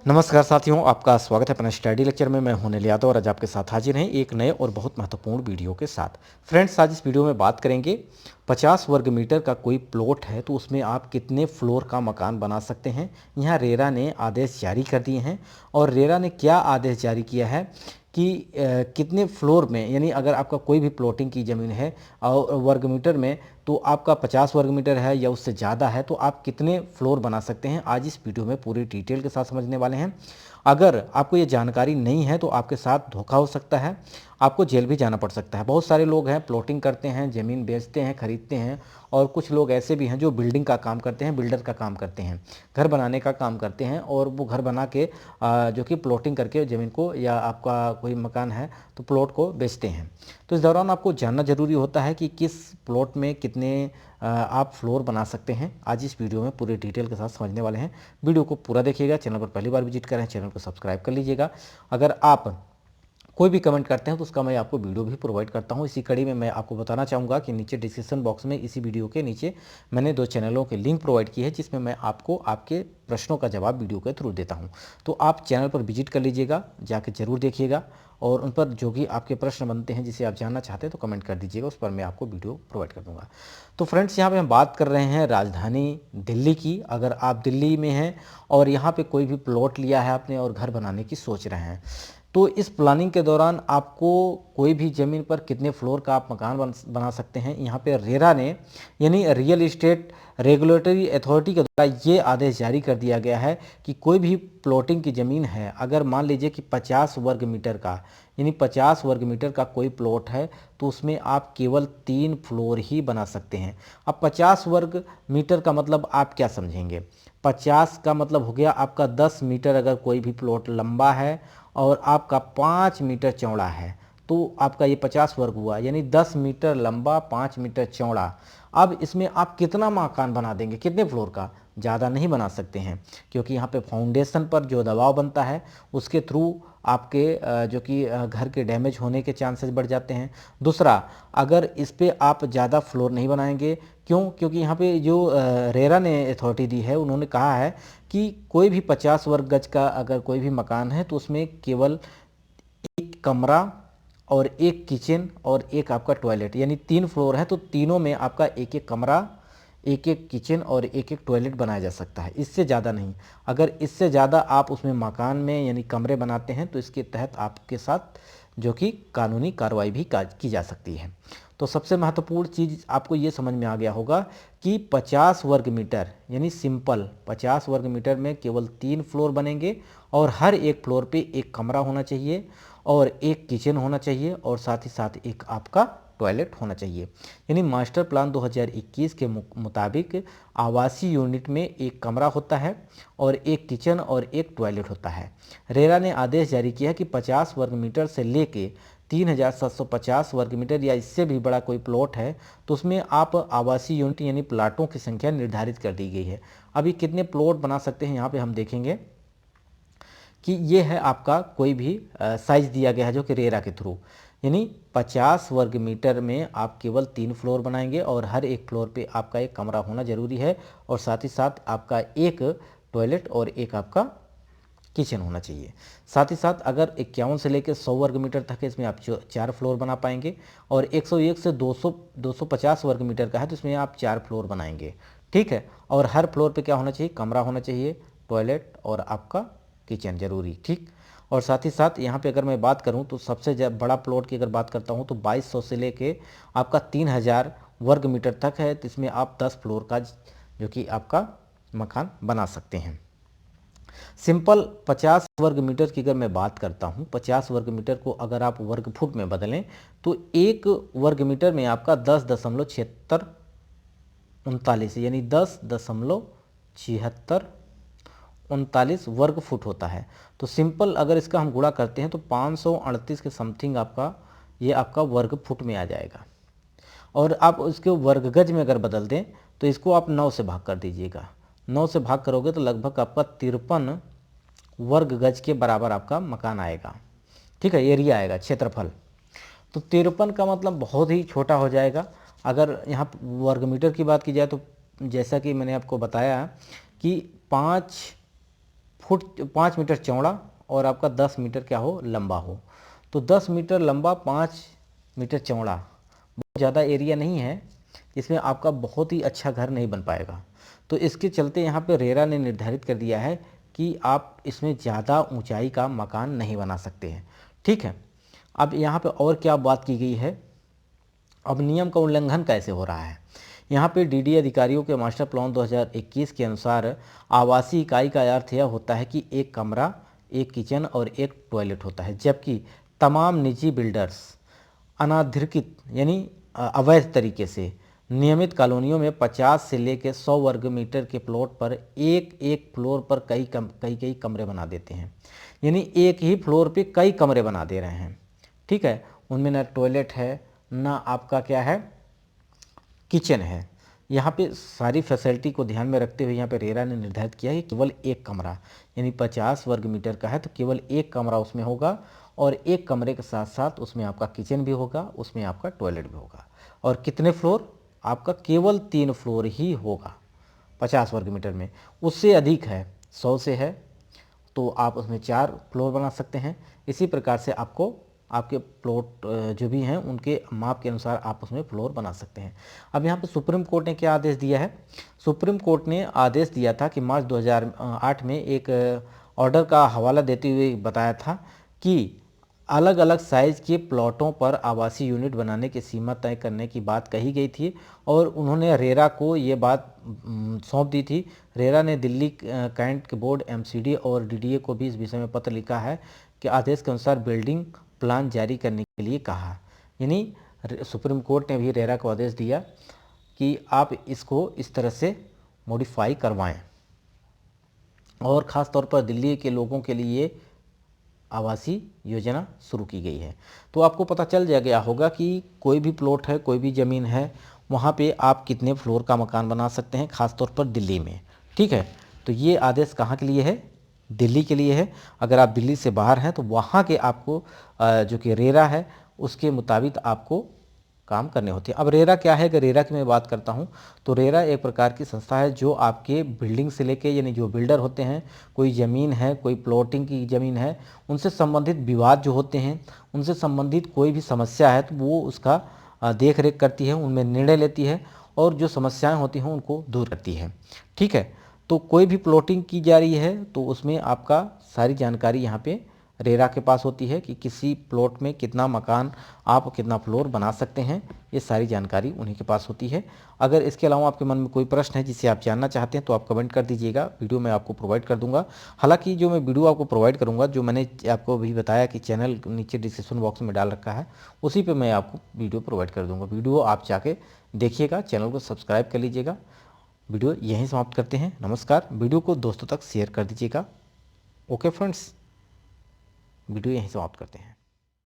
नमस्कार साथियों, आपका स्वागत है अपना स्टडी लेक्चर में। मैं हूं अनिल यादव और आज आपके साथ हाजिर हैं एक नए और बहुत महत्वपूर्ण वीडियो के साथ। फ्रेंड्स, आज इस वीडियो में बात करेंगे 50 वर्ग मीटर का कोई प्लॉट है तो उसमें आप कितने फ्लोर का मकान बना सकते हैं। यहाँ रेरा ने आदेश जारी कर दिए हैं और रेरा ने क्या आदेश जारी किया है कि कितने फ्लोर में, यानी अगर आपका कोई भी प्लॉटिंग की ज़मीन है और वर्ग मीटर में, तो आपका 50 वर्ग मीटर है या उससे ज़्यादा है तो आप कितने फ्लोर बना सकते हैं, आज इस वीडियो में पूरी डिटेल के साथ समझने वाले हैं। अगर आपको ये जानकारी नहीं है तो आपके साथ धोखा हो सकता है, आपको जेल भी जाना पड़ सकता है। बहुत सारे लोग हैं प्लॉटिंग करते हैं, ज़मीन बेचते हैं, खरीदते हैं, और कुछ लोग ऐसे भी हैं जो बिल्डिंग का काम करते हैं, बिल्डर का काम करते हैं, घर बनाने का काम करते हैं, और वो घर बना के जो कि प्लॉटिंग करके ज़मीन को, या आपका कोई मकान है तो प्लॉट को बेचते हैं। तो इस दौरान आपको जानना ज़रूरी होता है कि किस प्लॉट में कितने आप फ्लोर बना सकते हैं। आज इस वीडियो में पूरे डिटेल के साथ समझने वाले हैं। वीडियो को पूरा देखिएगा। चैनल पर पहली बार विजिट करें, चैनल को सब्सक्राइब कर लीजिएगा। अगर आप कोई भी कमेंट करते हैं तो उसका मैं आपको वीडियो भी प्रोवाइड करता हूं। इसी कड़ी में मैं आपको बताना चाहूँगा कि नीचे डिस्क्रिप्शन बॉक्स में इसी वीडियो के नीचे मैंने 2 चैनलों के लिंक प्रोवाइड की है, जिसमें मैं आपको आपके प्रश्नों का जवाब वीडियो के थ्रू देता हूं। तो आप चैनल पर विजिट कर लीजिएगा, जाके ज़रूर देखिएगा, और उन पर जो भी आपके प्रश्न बनते हैं जिसे आप जानना चाहते हैं तो कमेंट कर दीजिएगा, उस पर मैं आपको वीडियो प्रोवाइड कर दूँगा। तो फ्रेंड्स, यहाँ पे हम बात कर रहे हैं राजधानी दिल्ली की। अगर आप दिल्ली में हैं और यहाँ पे कोई भी प्लॉट लिया है आपने और घर बनाने की सोच रहे हैं, तो इस प्लानिंग के दौरान आपको कोई भी ज़मीन पर कितने फ्लोर का आप मकान बना सकते हैं, यहाँ पे रेरा ने, यानी रियल इस्टेट रेगुलेटरी अथॉरिटी के द्वारा ये आदेश जारी कर दिया गया है कि कोई भी प्लॉटिंग की ज़मीन है, अगर मान लीजिए कि 50 वर्ग मीटर का, यानी 50 वर्ग मीटर का कोई प्लॉट है तो उसमें आप केवल 3 फ्लोर ही बना सकते हैं। अब 50 वर्ग मीटर का मतलब आप क्या समझेंगे? 50 का मतलब हो गया आपका 10 मीटर, अगर कोई भी प्लॉट लंबा है और आपका 5 मीटर चौड़ा है तो आपका ये 50 वर्ग हुआ, यानी 10 मीटर लंबा, 5 मीटर चौड़ा। अब इसमें आप कितना मकान बना देंगे, कितने फ्लोर का? ज़्यादा नहीं बना सकते हैं, क्योंकि यहाँ पे फाउंडेशन पर जो दबाव बनता है उसके थ्रू आपके जो कि घर के डैमेज होने के चांसेस बढ़ जाते हैं। दूसरा, अगर इस पे आप ज़्यादा फ्लोर नहीं बनाएंगे, क्यों? क्योंकि यहाँ पे जो रेरा ने अथॉरिटी दी है, उन्होंने कहा है कि कोई भी 50 वर्ग गज का अगर कोई भी मकान है तो उसमें केवल एक कमरा और एक किचन और एक आपका टॉयलेट, यानी 3 फ्लोर है तो तीनों में आपका एक एक कमरा, एक एक किचन और एक एक टॉयलेट बनाया जा सकता है, इससे ज़्यादा नहीं। अगर इससे ज़्यादा आप उसमें मकान में यानी कमरे बनाते हैं तो इसके तहत आपके साथ जो कि कानूनी कार्रवाई भी की जा सकती है। तो सबसे महत्वपूर्ण चीज़ आपको ये समझ में आ गया होगा कि 50 वर्ग मीटर, यानी सिंपल 50 वर्ग मीटर में केवल 3 फ्लोर बनेंगे, और हर एक फ्लोर पे एक कमरा होना चाहिए और एक किचन होना चाहिए, और साथ ही साथ एक आपका टॉयलेट होना चाहिए। यानी मास्टर प्लान 2021 के मुताबिक आवासीय यूनिट में एक कमरा होता है और एक किचन और एक टॉयलेट होता है। रेरा ने आदेश जारी किया कि 50 वर्ग मीटर से लेके 3750 वर्ग मीटर या इससे भी बड़ा कोई प्लॉट है तो उसमें आप आवासीय यूनिट यानी प्लाटों की संख्या निर्धारित कर दी गई है। अभी कितने प्लॉट बना सकते हैं यहाँ पे हम देखेंगे कि ये है आपका कोई भी साइज दिया गया है जो कि रेरा के थ्रू, यानी 50 वर्ग मीटर में आप केवल 3 फ्लोर बनाएंगे और हर एक फ्लोर पे आपका एक कमरा होना जरूरी है, और साथ ही साथ आपका एक टॉयलेट और एक आपका किचन होना चाहिए। साथ ही साथ अगर 51 से लेकर 100 वर्ग मीटर तक है, इसमें आप 4 फ्लोर बना पाएंगे, और 101 से 250 वर्ग मीटर का है तो इसमें आप 4 फ्लोर बनाएंगे। ठीक है, और हर फ्लोर पे क्या होना चाहिए? कमरा होना चाहिए, टॉयलेट और आपका किचन जरूरी। ठीक, और साथ ही साथ यहाँ पे अगर मैं बात करूँ तो सबसे बड़ा प्लॉट की अगर बात करता हूँ तो 2200 से लेके आपका 3000 वर्ग मीटर तक है, तो इसमें आप 10 फ्लोर का जो कि आपका मकान बना सकते हैं। सिंपल 50 वर्ग मीटर की अगर मैं बात करता हूँ, 50 वर्ग मीटर को अगर आप वर्ग फुट में बदलें तो एक वर्ग मीटर में आपका 10.7639, यानी 10.7639 वर्ग फुट होता है। तो सिंपल अगर इसका हम गुणा करते हैं तो 538 के समथिंग आपका ये आपका वर्ग फुट में आ जाएगा। और आप इसके वर्ग गज में अगर बदल दें तो इसको आप 9 से भाग कर दीजिएगा। 9 से भाग करोगे तो लगभग आपका 53 वर्ग गज के बराबर आपका मकान आएगा। ठीक है, एरिया आएगा, क्षेत्रफल। तो 53 का मतलब बहुत ही छोटा हो जाएगा। अगर यहाँ वर्ग मीटर की बात की जाए तो जैसा कि मैंने आपको बताया कि 5 फुट 5 मीटर चौड़ा और आपका 10 मीटर क्या हो, लंबा हो। तो 10 मीटर लंबा, 5 मीटर चौड़ा, बहुत ज़्यादा एरिया नहीं है, इसमें आपका बहुत ही अच्छा घर नहीं बन पाएगा। तो इसके चलते यहाँ पे रेरा ने निर्धारित कर दिया है कि आप इसमें ज़्यादा ऊंचाई का मकान नहीं बना सकते हैं। ठीक है, अब यहाँ पे और क्या बात की गई है, अब नियम का उल्लंघन कैसे हो रहा है। यहाँ पे डीडी अधिकारियों के मास्टर प्लान 2021 के अनुसार आवासीय इकाई का अर्थ यह होता है कि एक कमरा, एक किचन और एक टॉयलेट होता है, जबकि तमाम निजी बिल्डर्स अनाधिकृत यानी अवैध तरीके से नियमित कॉलोनियों में 50 से लेकर 100 वर्ग मीटर के प्लॉट पर एक एक फ्लोर पर कई कमरे बना देते हैं, यानी एक ही फ्लोर पे कई कमरे बना दे रहे हैं। ठीक है, उनमें ना टॉयलेट है, ना आपका क्या है, किचन है। यहाँ पे सारी फैसिलिटी को ध्यान में रखते हुए यहाँ पे रेरा ने निर्धारित किया है कि केवल एक कमरा, यानी 50 वर्ग मीटर का है तो केवल एक कमरा उसमें होगा, और एक कमरे के साथ साथ उसमें आपका किचन भी होगा, उसमें आपका टॉयलेट भी होगा। और कितने फ्लोर, आपका केवल 3 फ्लोर ही होगा 50 वर्ग मीटर में। उससे अधिक है, 100 से है तो आप उसमें 4 फ्लोर बना सकते हैं। इसी प्रकार से आपको आपके प्लॉट जो भी हैं उनके माप के अनुसार आप उसमें फ्लोर बना सकते हैं। अब यहाँ पे सुप्रीम कोर्ट ने क्या आदेश दिया है, सुप्रीम कोर्ट ने आदेश दिया था कि मार्च 2008 में एक ऑर्डर का हवाला देते हुए बताया था कि अलग अलग साइज़ के प्लॉटों पर आवासीय यूनिट बनाने की सीमा तय करने की बात कही गई थी, और उन्होंने रेरा को ये बात सौंप दी थी। रेरा ने दिल्ली कैंट के बोर्ड, एमसीडी और डीडीए को भी इस विषय में पत्र लिखा है कि आदेश के अनुसार बिल्डिंग प्लान जारी करने के लिए कहा। यानी सुप्रीम कोर्ट ने भी रेरा को आदेश दिया कि आप इसको इस तरह से मॉडिफाई करवाएं, और ख़ास तौर पर दिल्ली के लोगों के लिए आवासीय योजना शुरू की गई है। तो आपको पता चल गया होगा कि कोई भी प्लॉट है, कोई भी ज़मीन है, वहाँ पे आप कितने फ्लोर का मकान बना सकते हैं, ख़ास तौर पर दिल्ली में। ठीक है, तो ये आदेश कहाँ के लिए है, दिल्ली के लिए है। अगर आप दिल्ली से बाहर हैं तो वहाँ के आपको जो कि रेरा है उसके मुताबिक आपको काम करने होते हैं। अब रेरा क्या है, अगर रेरा की मैं बात करता हूँ तो रेरा एक प्रकार की संस्था है जो आपके बिल्डिंग से लेके, यानी जो बिल्डर होते हैं, कोई ज़मीन है, कोई प्लॉटिंग की ज़मीन है, उनसे संबंधित विवाद जो होते हैं, उनसे संबंधित कोई भी समस्या है तो वो उसका देख रेख करती है, उनमें निर्णय लेती है, और जो समस्याएं होती हैं उनको दूर करती है। ठीक है, तो कोई भी प्लॉटिंग की जा रही है तो उसमें आपका सारी जानकारी यहाँ पे रेरा के पास होती है कि किसी प्लॉट में कितना मकान, आप कितना फ्लोर बना सकते हैं, ये सारी जानकारी उन्हीं के पास होती है। अगर इसके अलावा आपके मन में कोई प्रश्न है जिसे आप जानना चाहते हैं तो आप कमेंट कर दीजिएगा, वीडियो मैं आपको प्रोवाइड कर दूंगा। हालांकि जो मैं वीडियो आपको प्रोवाइड करूंगा, जो मैंने आपको अभी बताया कि चैनल नीचे डिस्क्रिप्शन बॉक्स में डाल रखा है, उसी पर मैं आपको वीडियो प्रोवाइड कर दूँगा। वीडियो आप जाके देखिएगा, चैनल को सब्सक्राइब कर लीजिएगा। वीडियो यहीं समाप्त करते हैं, नमस्कार। वीडियो को दोस्तों तक शेयर कर दीजिएगा। ओके फ्रेंड्स, वीडियो यहीं समाप्त करते हैं।